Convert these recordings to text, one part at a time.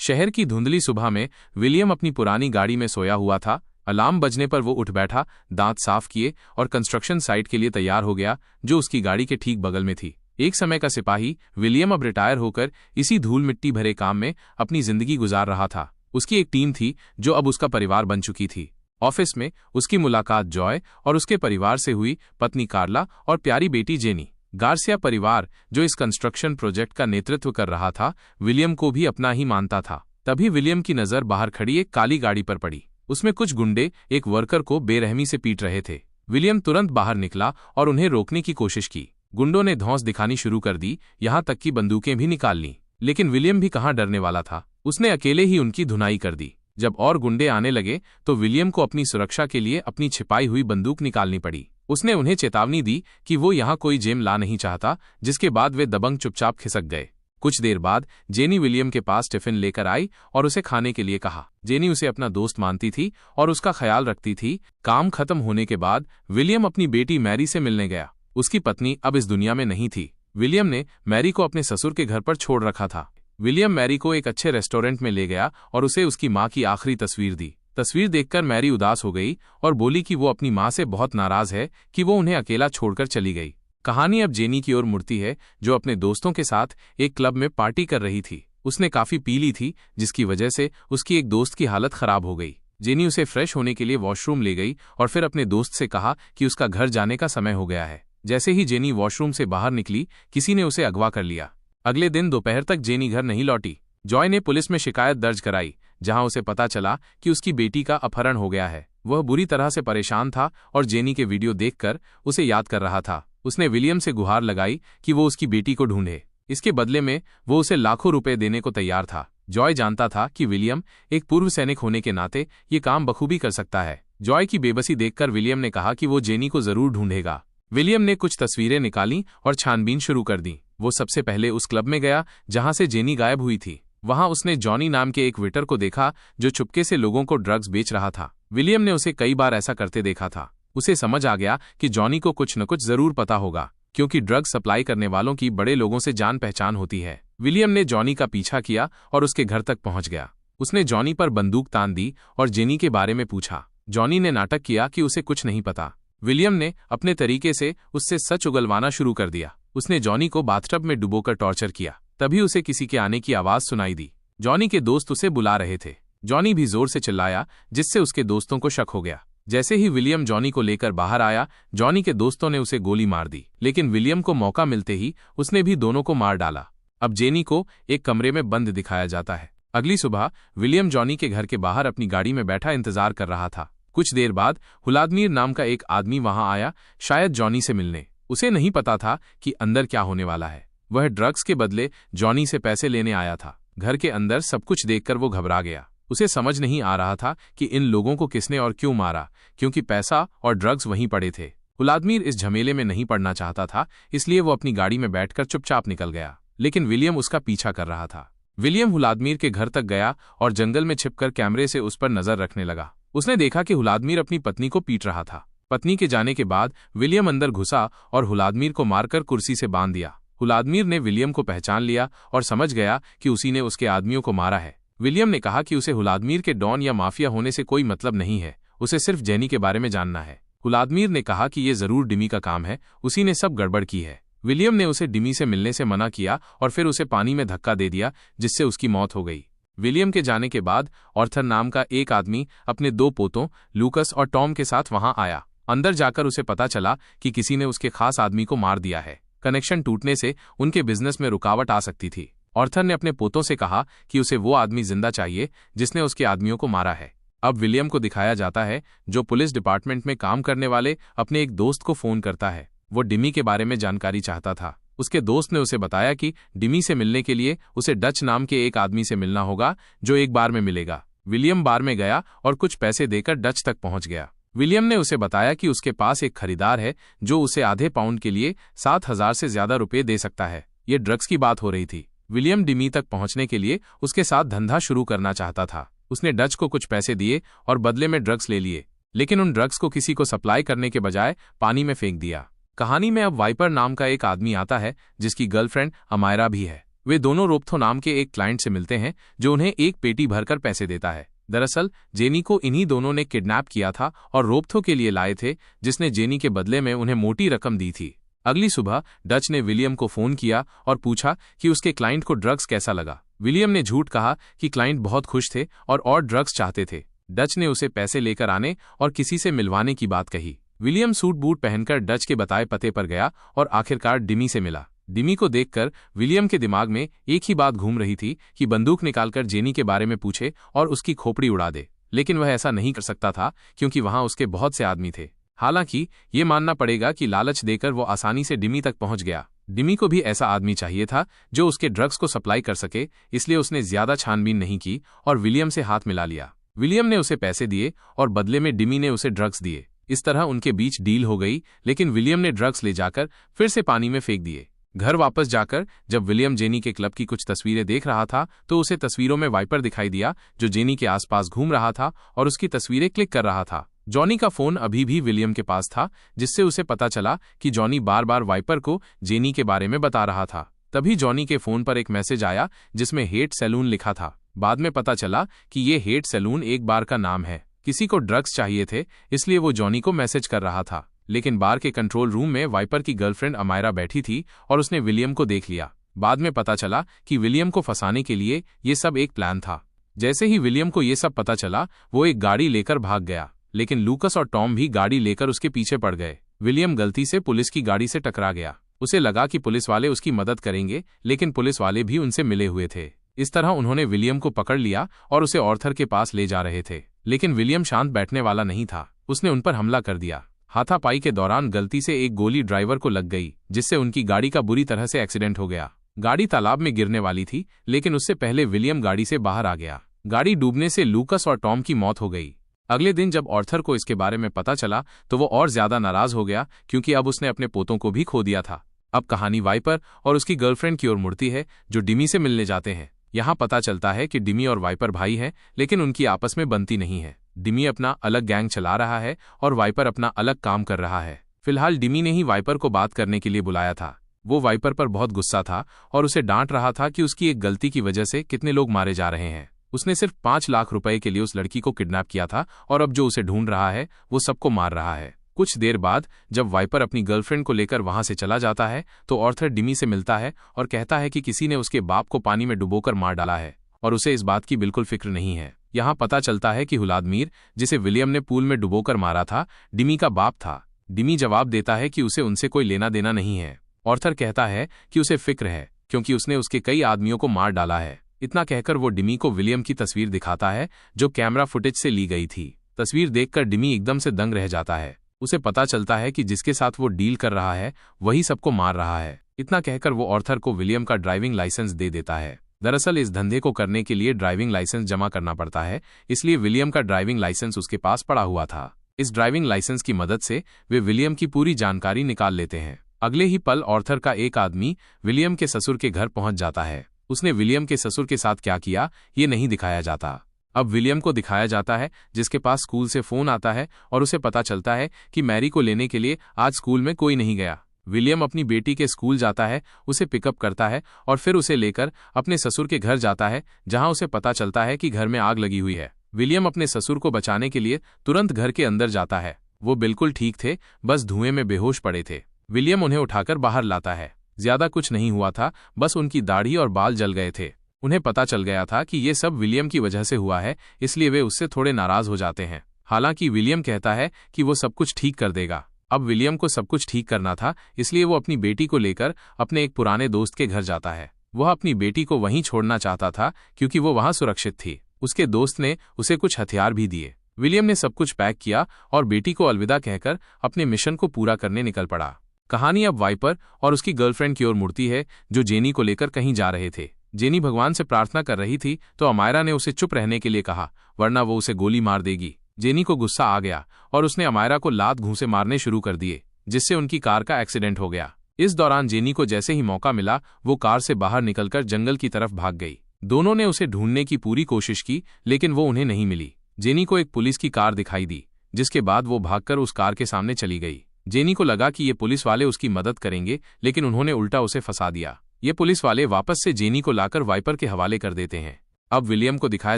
शहर की धुंधली सुबह में विलियम अपनी पुरानी गाड़ी में सोया हुआ था। अलार्म बजने पर वो उठ बैठा, दांत साफ किए और कंस्ट्रक्शन साइट के लिए तैयार हो गया, जो उसकी गाड़ी के ठीक बगल में थी। एक समय का सिपाही विलियम अब रिटायर होकर इसी धूल मिट्टी भरे काम में अपनी जिंदगी गुजार रहा था। उसकी एक टीम थी जो अब उसका परिवार बन चुकी थी। ऑफिस में उसकी मुलाकात जॉय और उसके परिवार से हुई, पत्नी कार्ला और प्यारी बेटी जेनी। गार्सिया परिवार, जो इस कंस्ट्रक्शन प्रोजेक्ट का नेतृत्व कर रहा था, विलियम को भी अपना ही मानता था। तभी विलियम की नजर बाहर खड़ी एक काली गाड़ी पर पड़ी। उसमें कुछ गुंडे एक वर्कर को बेरहमी से पीट रहे थे। विलियम तुरंत बाहर निकला और उन्हें रोकने की कोशिश की। गुंडों ने धौंस दिखानी शुरू कर दी, यहां तक कि बंदूकें भी निकाल लीं। लेकिन विलियम भी कहां डरने वाला था। उसने अकेले ही उनकी धुनाई कर दी। जब और गुंडे आने लगे तो विलियम को अपनी सुरक्षा के लिए अपनी छिपाई हुई बंदूक निकालनी पड़ी। उसने उन्हें चेतावनी दी कि वो यहाँ कोई जेम ला नहीं चाहता, जिसके बाद वे दबंग चुपचाप खिसक गए। कुछ देर बाद जेनी विलियम के पास टिफिन लेकर आई और उसे खाने के लिए कहा। जेनी उसे अपना दोस्त मानती थी और उसका ख्याल रखती थी। काम खत्म होने के बाद विलियम अपनी बेटी मैरी से मिलने गया। उसकी पत्नी अब इस दुनिया में नहीं थी। विलियम ने मैरी को अपने ससुर के घर पर छोड़ रखा था। विलियम मैरी को एक अच्छे रेस्टोरेंट में ले गया और उसे उसकी माँ की आखिरी तस्वीर दी। तस्वीर देखकर मैरी उदास हो गई और बोली कि वो अपनी माँ से बहुत नाराज है कि वो उन्हें अकेला छोड़कर चली गई। कहानी अब जेनी की ओर मुड़ती है, जो अपने दोस्तों के साथ एक क्लब में पार्टी कर रही थी। उसने काफी पी ली थी, जिसकी वजह से उसकी एक दोस्त की हालत खराब हो गई। जेनी उसे फ्रेश होने के लिए वॉशरूम ले गई और फिर अपने दोस्त से कहा कि उसका घर जाने का समय हो गया है। जैसे ही जेनी वॉशरूम से बाहर निकली, किसी ने उसे अगवा कर लिया। अगले दिन दोपहर तक जेनी घर नहीं लौटी। जॉय ने पुलिस में शिकायत दर्ज कराई, जहां उसे पता चला कि उसकी बेटी का अपहरण हो गया है। वह बुरी तरह से परेशान था और जेनी के वीडियो देखकर उसे याद कर रहा था। उसने विलियम से गुहार लगाई कि वो उसकी बेटी को ढूंढे। इसके बदले में वो उसे लाखों रुपए देने को तैयार था। जॉय जानता था कि विलियम एक पूर्व सैनिक होने के नाते ये काम बखूबी कर सकता है। जॉय की बेबसी देखकर विलियम ने कहा कि वो जेनी को जरूर ढूंढेगा। विलियम ने कुछ तस्वीरें निकाली और छानबीन शुरू कर दी। वो सबसे पहले उस क्लब में गया जहां से जेनी गायब हुई थी। वहां उसने जॉनी नाम के एक वेटर को देखा, जो चुपके से लोगों को ड्रग्स बेच रहा था। विलियम ने उसे कई बार ऐसा करते देखा था। उसे समझ आ गया कि जॉनी को कुछ न कुछ जरूर पता होगा, क्योंकि ड्रग्स सप्लाई करने वालों की बड़े लोगों से जान पहचान होती है। विलियम ने जॉनी का पीछा किया और उसके घर तक पहुंच गया। उसने जॉनी पर बंदूक तान दी और जेनी के बारे में पूछा। जॉनी ने नाटक किया कि उसे कुछ नहीं पता। विलियम ने अपने तरीके से उससे सच उगलवाना शुरू कर दिया। उसने जॉनी को बाथटब में डुबोकर टॉर्चर किया। तभी उसे किसी के आने की आवाज सुनाई दी। जॉनी के दोस्त उसे बुला रहे थे। जॉनी भी जोर से चिल्लाया, जिससे उसके दोस्तों को शक हो गया। जैसे ही विलियम जॉनी को लेकर बाहर आया, जॉनी के दोस्तों ने उसे गोली मार दी। लेकिन विलियम को मौका मिलते ही उसने भी दोनों को मार डाला। अब जेनी को एक कमरे में बंद दिखाया जाता है। अगली सुबह विलियम जॉनी के घर के बाहर अपनी गाड़ी में बैठा इंतजार कर रहा था। कुछ देर बाद व्लादिमीर नाम का एक आदमी वहां आया, शायद जॉनी से मिलने। उसे नहीं पता था कि अंदर क्या होने वाला है। वह ड्रग्स के बदले जॉनी से पैसे लेने आया था। घर के अंदर सब कुछ देखकर वो घबरा गया। उसे समझ नहीं आ रहा था कि इन लोगों को किसने और क्यों मारा, क्योंकि पैसा और ड्रग्स वहीं पड़े थे। व्लादिमीर इस झमेले में नहीं पड़ना चाहता था, इसलिए वो अपनी गाड़ी में बैठकर चुपचाप निकल गया। लेकिन विलियम उसका पीछा कर रहा था। विलियम व्लादिमीर के घर तक गया और जंगल में छिपकर कैमरे से उस पर नजर रखने लगा। उसने देखा कि व्लादिमीर अपनी पत्नी को पीट रहा था। पत्नी के जाने के बाद विलियम अंदर घुसा और व्लादिमीर को मारकर कुर्सी से बांध दिया। व्लादिमीर ने विलियम को पहचान लिया और समझ गया कि उसी ने उसके आदमियों को मारा है। विलियम ने कहा कि उसे व्लादिमीर के डॉन या माफिया होने से कोई मतलब नहीं है, उसे सिर्फ जेनी के बारे में जानना है। व्लादिमीर ने कहा कि ये जरूर डिमी का काम है, उसी ने सब गड़बड़ की है। विलियम ने उसे डिमी से मिलने से मना किया और फिर उसे पानी में धक्का दे दिया, जिससे उसकी मौत हो गई। विलियम के जाने के बाद ऑर्थर नाम का एक आदमी अपने 2 पोतों लूकस और टॉम के साथ वहां आया। अंदर जाकर उसे पता चला कि किसी ने उसके खास आदमी को मार दिया है। कनेक्शन टूटने से उनके बिजनेस में रुकावट आ सकती थी। ऑर्थर ने अपने पोतों से कहा कि उसे वो आदमी जिंदा चाहिए जिसने उसके आदमियों को मारा है। अब विलियम को दिखाया जाता है, जो पुलिस डिपार्टमेंट में काम करने वाले अपने एक दोस्त को फोन करता है। वो डिमी के बारे में जानकारी चाहता था। उसके दोस्त ने उसे बताया कि डिमी से मिलने के लिए उसे डच नाम के एक आदमी से मिलना होगा, जो एक बार में मिलेगा। विलियम बार में गया और कुछ पैसे देकर डच तक पहुंच गया। विलियम ने उसे बताया कि उसके पास एक खरीदार है जो उसे आधे पाउंड के लिए 7,000 से ज्यादा रुपए दे सकता है। ये ड्रग्स की बात हो रही थी। विलियम डिमी तक पहुंचने के लिए उसके साथ धंधा शुरू करना चाहता था। उसने डच को कुछ पैसे दिए और बदले में ड्रग्स ले लिए, लेकिन उन ड्रग्स को किसी को सप्लाई करने के बजाय पानी में फेंक दिया। कहानी में अब वाइपर नाम का एक आदमी आता है, जिसकी गर्लफ्रेंड अमायरा भी है। वे दोनों रोबथो नाम के एक क्लाइंट से मिलते हैं जो उन्हें एक पेटी भरकर पैसे देता है। दरअसल जेनी को इन्हीं दोनों ने किडनैप किया था और रोबथो के लिए लाए थे, जिसने जेनी के बदले में उन्हें मोटी रकम दी थी। अगली सुबह डच ने विलियम को फोन किया और पूछा कि उसके क्लाइंट को ड्रग्स कैसा लगा। विलियम ने झूठ कहा कि क्लाइंट बहुत खुश थे और ड्रग्स चाहते थे। डच ने उसे पैसे लेकर आने और किसी से मिलवाने की बात कही। विलियम सूट बूट पहनकर डच के बताए पते पर गया और आखिरकार डिमी से मिला। डिमी को देखकर विलियम के दिमाग में एक ही बात घूम रही थी कि बंदूक निकालकर जेनी के बारे में पूछे और उसकी खोपड़ी उड़ा दे, लेकिन वह ऐसा नहीं कर सकता था क्योंकि वहां उसके बहुत से आदमी थे। हालांकि ये मानना पड़ेगा कि लालच देकर वो आसानी से डिमी तक पहुंच गया। डिमी को भी ऐसा आदमी चाहिए था जो उसके ड्रग्स को सप्लाई कर सके, इसलिए उसने ज्यादा छानबीन नहीं की और विलियम से हाथ मिला लिया। विलियम ने उसे पैसे दिए और बदले में डिमी ने उसे ड्रग्स दिए। इस तरह उनके बीच डील हो गई, लेकिन विलियम ने ड्रग्स ले जाकर फिर से पानी में फेंक दिए। घर वापस जाकर जब विलियम जेनी के क्लब की कुछ तस्वीरें देख रहा था तो उसे तस्वीरों में वाइपर दिखाई दिया जो जेनी के आसपास घूम रहा था और उसकी तस्वीरें क्लिक कर रहा था। जॉनी का फोन अभी भी विलियम के पास था, जिससे उसे पता चला कि जॉनी बार बार वाइपर को जेनी के बारे में बता रहा था। तभी जॉनी के फोन पर एक मैसेज आया जिसमें हेट सैलून लिखा था। बाद में पता चला कि ये हेट सैलून एक बार का नाम है। किसी को ड्रग्स चाहिए थे, इसलिए वो जॉनी को मैसेज कर रहा था। लेकिन बार के कंट्रोल रूम में वाइपर की गर्लफ्रेंड अमायरा बैठी थी और उसने विलियम को देख लिया। बाद में पता चला कि विलियम को फंसाने के लिए ये सब एक प्लान था। जैसे ही विलियम को ये सब पता चला, वो एक गाड़ी लेकर भाग गया, लेकिन लूकस और टॉम भी गाड़ी लेकर उसके पीछे पड़ गए। विलियम गलती से पुलिस की गाड़ी से टकरा गया। उसे लगा कि पुलिस वाले उसकी मदद करेंगे, लेकिन पुलिस वाले भी उनसे मिले हुए थे। इस तरह उन्होंने विलियम को पकड़ लिया और उसे ऑर्थर के पास ले जा रहे थे, लेकिन विलियम शांत बैठने वाला नहीं था। उसने उन पर हमला कर दिया। हाथापाई के दौरान गलती से एक गोली ड्राइवर को लग गई, जिससे उनकी गाड़ी का बुरी तरह से एक्सीडेंट हो गया। गाड़ी तालाब में गिरने वाली थी, लेकिन उससे पहले विलियम गाड़ी से बाहर आ गया। गाड़ी डूबने से लूकस और टॉम की मौत हो गई। अगले दिन जब ऑर्थर को इसके बारे में पता चला तो वो और ज्यादा नाराज हो गया, क्योंकि अब उसने अपने पोतों को भी खो दिया था। अब कहानी वाइपर और उसकी गर्लफ्रेंड की ओर मुड़ती है, जो डिमी से मिलने जाते हैं। यहाँ पता चलता है कि डिमी और वाइपर भाई हैं, लेकिन उनकी आपस में बनती नहीं है। डिमी अपना अलग गैंग चला रहा है और वाइपर अपना अलग काम कर रहा है। फिलहाल डिमी ने ही वाइपर को बात करने के लिए बुलाया था। वो वाइपर पर बहुत गुस्सा था और उसे डांट रहा था कि उसकी एक गलती की वजह से कितने लोग मारे जा रहे हैं। उसने सिर्फ 5 लाख रुपए के लिए उस लड़की को किडनैप किया था और अब जो उसे ढूंढ रहा है वो सबको मार रहा है। कुछ देर बाद जब वाइपर अपनी गर्लफ्रेंड को लेकर वहां से चला जाता है तो ऑर्थर डिमी से मिलता है और कहता है कि किसी ने उसके बाप को पानी में डुबोकर मार डाला है और उसे इस बात की बिल्कुल फिक्र नहीं है। यहाँ पता चलता है कि हुलादमीर, जिसे विलियम ने पूल में डुबोकर मारा था, डिमी का बाप था। डिमी जवाब देता है कि उसे उनसे कोई लेना देना नहीं है। ऑर्थर कहता है कि उसे फिक्र है क्योंकि उसने उसके कई आदमियों को मार डाला है। इतना कहकर वो डिमी को विलियम की तस्वीर दिखाता है जो कैमरा फुटेज से ली गई थी। तस्वीर देखकर डिमी एकदम से दंग रह जाता है। उसे पता चलता है कि जिसके साथ वो डील कर रहा है वही सबको मार रहा है। इतना कहकर वो ऑर्थर को विलियम का ड्राइविंग लाइसेंस दे देता है। दरअसल इस धंधे को करने के लिए ड्राइविंग लाइसेंस जमा करना पड़ता है, इसलिए विलियम का ड्राइविंग लाइसेंस उसके पास पड़ा हुआ था। इस ड्राइविंग लाइसेंस की मदद से वे विलियम की पूरी जानकारी निकाल लेते हैं। अगले ही पल ऑर्थर का एक आदमी विलियम के ससुर के घर पहुंच जाता है। उसने विलियम के ससुर के साथ क्या किया ये नहीं दिखाया जाता। अब विलियम को दिखाया जाता है, जिसके पास स्कूल से फोन आता है और उसे पता चलता है कि मैरी को लेने के लिए आज स्कूल में कोई नहीं गया। विलियम अपनी बेटी के स्कूल जाता है, उसे पिकअप करता है और फिर उसे लेकर अपने ससुर के घर जाता है, जहां उसे पता चलता है कि घर में आग लगी हुई है। विलियम अपने ससुर को बचाने के लिए तुरंत घर के अंदर जाता है। वो बिल्कुल ठीक थे, बस धुएं में बेहोश पड़े थे। विलियम उन्हें उठाकर बाहर लाता है। ज्यादा कुछ नहीं हुआ था, बस उनकी दाढ़ी और बाल जल गए थे। उन्हें पता चल गया था कि ये सब विलियम की वजह से हुआ है, इसलिए वे उससे थोड़े नाराज हो जाते हैं। हालांकि विलियम कहता है कि वो सब कुछ ठीक कर देगा। अब विलियम को सब कुछ ठीक करना था, इसलिए वो अपनी बेटी को लेकर अपने एक पुराने दोस्त के घर जाता है। वह अपनी बेटी को वहीं छोड़ना चाहता था क्योंकि वो वहां सुरक्षित थी। उसके दोस्त ने उसे कुछ हथियार भी दिए। विलियम ने सब कुछ पैक किया और बेटी को अलविदा कहकर अपने मिशन को पूरा करने निकल पड़ा। कहानी अब वाइपर और उसकी गर्लफ्रेंड की ओर मुड़ती है, जो जेनी को लेकर कहीं जा रहे थे। जेनी भगवान से प्रार्थना कर रही थी तो अमायरा ने उसे चुप रहने के लिए कहा, वरना वो उसे गोली मार देगी। जेनी को गुस्सा आ गया और उसने अमायरा को लात घूंसे मारने शुरू कर दिए, जिससे उनकी कार का एक्सीडेंट हो गया। इस दौरान जेनी को जैसे ही मौका मिला वो कार से बाहर निकलकर जंगल की तरफ भाग गई। दोनों ने उसे ढूंढने की पूरी कोशिश की, लेकिन वो उन्हें नहीं मिली। जेनी को एक पुलिस की कार दिखाई दी, जिसके बाद वो भागकर उस कार के सामने चली गई। जेनी को लगा कि ये पुलिस वाले उसकी मदद करेंगे, लेकिन उन्होंने उल्टा उसे फंसा दिया। ये पुलिस वाले वापस से जेनी को लाकर वाइपर के हवाले कर देते हैं। अब विलियम को दिखाया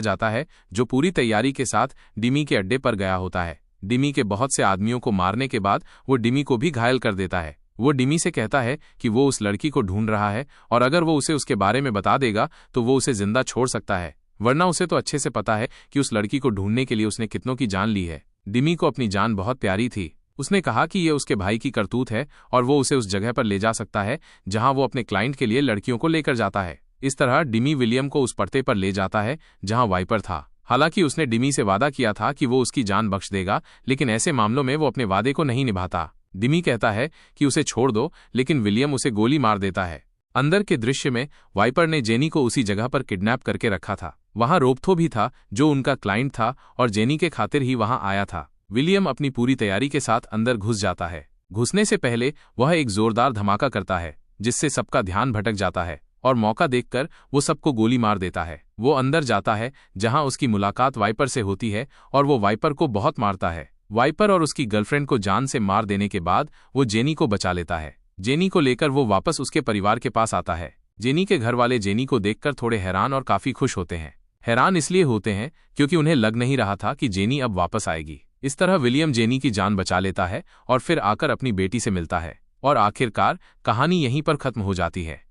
जाता है जो पूरी तैयारी के साथ डिमी के अड्डे पर गया होता है। डिमी के बहुत से आदमियों को मारने के बाद वो डिमी को भी घायल कर देता है। वो डिमी से कहता है कि वो उस लड़की को ढूंढ रहा है और अगर वो उसे उसके बारे में बता देगा तो वो उसे जिंदा छोड़ सकता है, वरना उसे तो अच्छे से पता है कि उस लड़की को ढूंढने के लिए उसने कितनों की जान ली है। डिमी को अपनी जान बहुत प्यारी थी। उसने कहा कि ये उसके भाई की करतूत है और वो उसे उस जगह पर ले जा सकता है जहां वो अपने क्लाइंट के लिए लड़कियों को लेकर जाता है। इस तरह डिमी विलियम को उस पड़ते पर ले जाता है जहां वाइपर था। हालांकि उसने डिमी से वादा किया था कि वो उसकी जान बख्श देगा, लेकिन ऐसे मामलों में वो अपने वादे को नहीं निभाता। डिमी कहता है कि उसे छोड़ दो, लेकिन विलियम उसे गोली मार देता है। अंदर के दृश्य में वाइपर ने जेनी को उसी जगह पर किडनैप करके रखा था। वहां रोबथो भी था जो उनका क्लाइंट था और जेनी के खातिर ही वहां आया था। विलियम अपनी पूरी तैयारी के साथ अंदर घुस जाता है। घुसने से पहले वह एक जोरदार धमाका करता है जिससे सबका ध्यान भटक जाता है और मौका देखकर वो सबको गोली मार देता है। वो अंदर जाता है जहां उसकी मुलाकात वाइपर से होती है और वो वाइपर को बहुत मारता है। वाइपर और उसकी गर्लफ्रेंड को जान से मार देने के बाद वो जेनी को बचा लेता है। जेनी को लेकर वो वापस उसके परिवार के पास आता है। जेनी के घर वाले जेनी को देखकर थोड़े हैरान और काफी खुश होते हैं। हैरान इसलिए होते हैं क्योंकि उन्हें लग नहीं रहा था कि जेनी अब वापस आएगी। इस तरह विलियम जेनी की जान बचा लेता है और फिर आकर अपनी बेटी से मिलता है और आखिरकार कहानी यहीं पर खत्म हो जाती है।